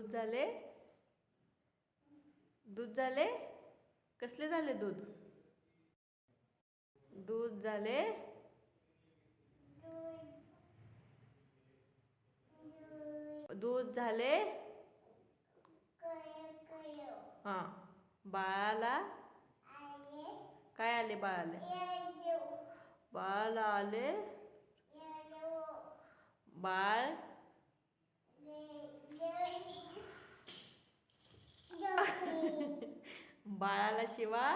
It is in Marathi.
दूध झाले. दूध झाले. कसले झाले दूध? दूध झाले. दूध झाले. हा, बाळाला काय आले? बाळाला आले. बाळ बाळाला शिवा